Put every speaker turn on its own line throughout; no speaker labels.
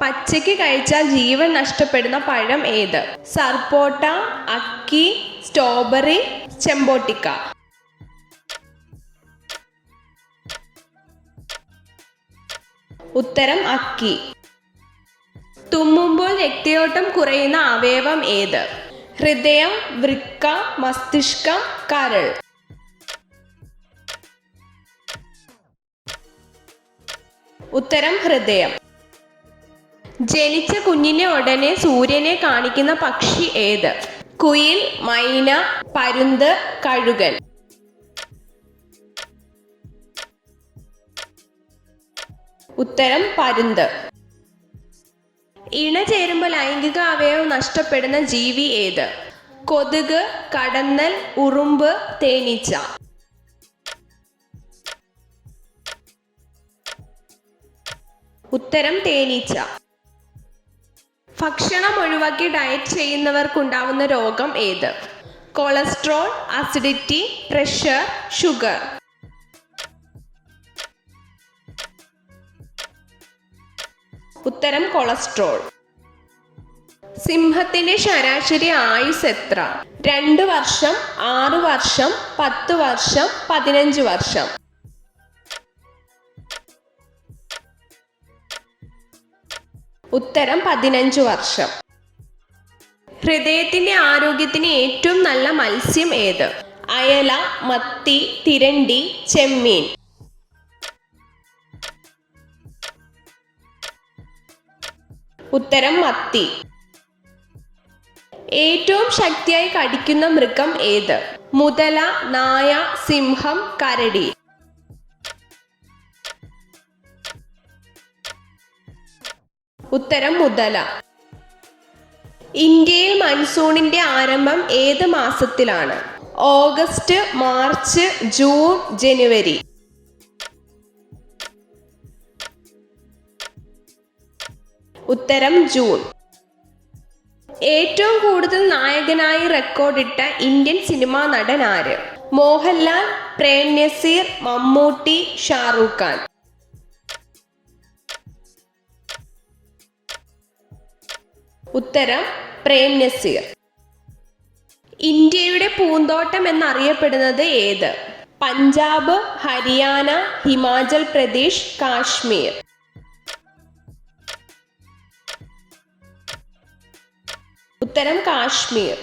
പച്ചയ്ക്ക് കഴിച്ചാൽ ജീവൻ നഷ്ടപ്പെടുന്ന പഴം ഏത്? സർപ്പോട്ട, അക്കി, സ്ട്രോബെറി, ചെമ്പോട്ടിക്ക. ഉത്തരം അക്കി. തുമ്മുമ്പോൾ രക്തയോട്ടം കുറയുന്ന അവയവം ഏത്? ഹൃദയം, വൃക്ക, മസ്തിഷ്കം, കരൾ. ഉത്തരം ഹൃദയം. ജനിച്ച കുഞ്ഞിനെ ഉടനെ സൂര്യനെ കാണിക്കുന്ന പക്ഷി ഏത്? കുയിൽ, മൈന, പരുന്ത്, കഴുകൻ. ഉത്തരം പരുന്ത്. ഇണ ചേരുമ്പോൾ ലൈംഗിക അവയവം നഷ്ടപ്പെടുന്ന ജീവി ഏത്? കൊതുക്, കടന്നൽ, ഉറുമ്പ്, തേനീച്ച. ഉത്തരം തേനീച്ച. ഭക്ഷണം ഒഴിവാക്കി ഡയറ്റ് ചെയ്യുന്നവർക്കുണ്ടാവുന്ന രോഗം ഏത്? Cholesterol, acidity, pressure, sugar. ഉത്തരം കൊളസ്ട്രോൾ. സിംഹത്തിന്റെ ശരാശരി ആയുസ് എത്ര? 2 വർഷം, 6 വർഷം, 10 വർഷം, 15 വർഷം. ഉത്തരം 15 വർഷം. ഹൃദയത്തിന്റെ ആരോഗ്യത്തിന് ഏറ്റവും നല്ല മത്സ്യം ഏത്? അയല, മത്തി, തിരണ്ടി, ചെമ്മീൻ. ഉത്തരം മത്തി. ഏറ്റവും ശക്തിയായി കടിക്കുന്ന മൃഗം ഏത്? മുതല, നായ, സിംഹം, കരടി. ഉത്തരം മുതല. ഇന്ത്യയിൽ മൺസൂണിന്റെ ആരംഭം ഏത് മാസത്തിലാണ്? ഓഗസ്റ്റ്, മാർച്ച്, ജൂൺ, ജനുവരി. ഉത്തരം ജൂൺ. ഏറ്റവും കൂടുതൽ നായകനായി റെക്കോർഡിട്ട ഇന്ത്യൻ സിനിമാ നടൻ ആര്? മോഹൻലാൽ, പ്രേം നസീർ, മമ്മൂട്ടി, ഷാറൂഖ് ഖാൻ. ഉത്തരം പ്രേം നസീർ. ഇന്ത്യയുടെ പൂന്തോട്ടം എന്നറിയപ്പെടുന്നത് ഏത്? പഞ്ചാബ്, ഹരിയാന, ഹിമാചൽ പ്രദേശ്, കാശ്മീർ. ഉത്തരം കാശ്മീർ.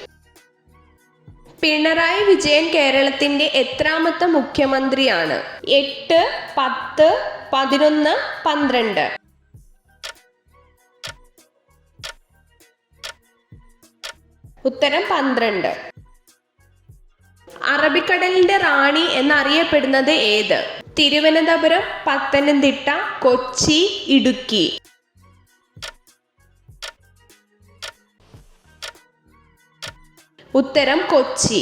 പിണറായി വിജയൻ കേരളത്തിന്റെ എത്രാമത്തെ മുഖ്യമന്ത്രിയാണ്? 8, 10, 11, 12. ഉത്തരം 12. അറബിക്കടലിന്റെ റാണി എന്നറിയപ്പെടുന്നത് ഏത്? തിരുവനന്തപുരം, പത്തനംതിട്ട, കൊച്ചി, ഇടുക്കി. ഉത്തരം കൊച്ചി.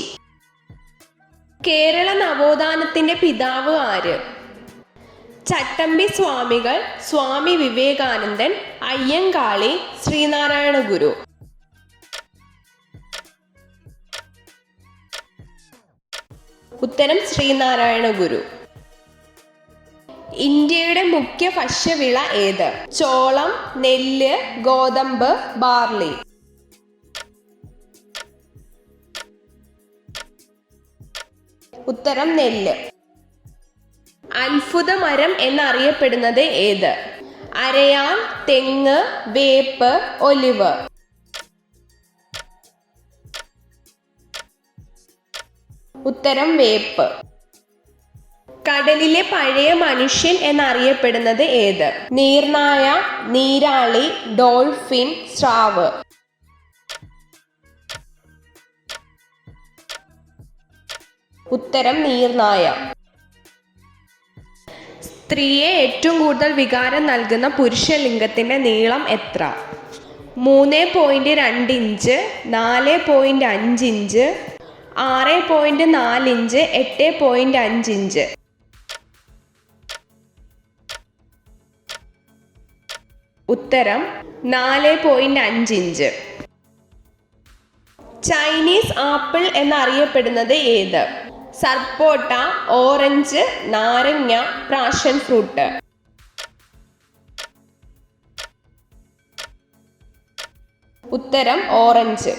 കേരള നവോത്ഥാനത്തിന്റെ പിതാവ് ആര്? ചട്ടമ്പി സ്വാമികൾ, സ്വാമി വിവേകാനന്ദൻ, അയ്യങ്കാളി, ശ്രീനാരായണ ഗുരു. ഉത്തരം ശ്രീനാരായണ ഗുരു. ഇന്ത്യയുടെ മുഖ്യ ഭക്ഷ്യവിള ഏത്? ചോളം, നെല്ല്, ഗോതമ്പ്, ബാർലി. ഉത്തരം നെല്ല്. അത്ഭുത മരം എന്നറിയപ്പെടുന്നത് ഏത്? അരയാൽ, തെങ്ങ്, വേപ്പ്, ഒലിവ്. ഉത്തരം വേപ്പ്. കടലിലെ പഴയ മനുഷ്യൻ എന്നറിയപ്പെടുന്നത് ഏത്? നീർനായ, നീരാളി, ഡോൾഫിൻ, സ്രാവ്. ഉത്തരം നീർനായ. സ്ത്രീയെ ഏറ്റവും കൂടുതൽ വികാരം നൽകുന്ന പുരുഷലിംഗത്തിന്റെ നീളം എത്ര? 3.2 ഇഞ്ച്, 4.5 ഇഞ്ച്, 6.4 ഇഞ്ച്, 8.5 ഇഞ്ച്. ഉത്തരം 4.5 ഇഞ്ച്. ചൈനീസ് ആപ്പിൾ എന്നറിയപ്പെടുന്നത് ഏത്? സർപ്പോട്ട, ഓറഞ്ച്, നാരങ്ങ, പാഷൻ ഫ്രൂട്ട്. ഉത്തരം ഓറഞ്ച്.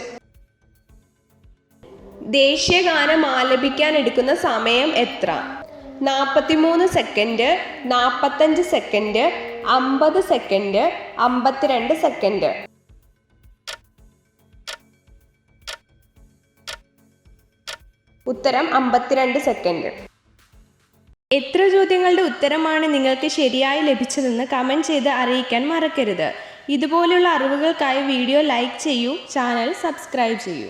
ദേശീയഗാനം ആലപിക്കാൻ എടുക്കുന്ന സമയം എത്ര? 43 സെക്കൻഡ്, 45 സെക്കൻഡ്, 50 സെക്കൻഡ്, 52 സെക്കൻഡ്. ഉത്തരം 52 സെക്കൻഡ്.
എത്ര ചോദ്യങ്ങളുടെ ഉത്തരമാണ് നിങ്ങൾക്ക് ശരിയായി ലഭിച്ചതെന്ന് കമൻറ്റ് ചെയ്ത് അറിയിക്കാൻ മറക്കരുത്. ഇതുപോലുള്ള അറിവുകൾക്കായി വീഡിയോ ലൈക്ക് ചെയ്യൂ, ചാനൽ സബ്സ്ക്രൈബ് ചെയ്യൂ.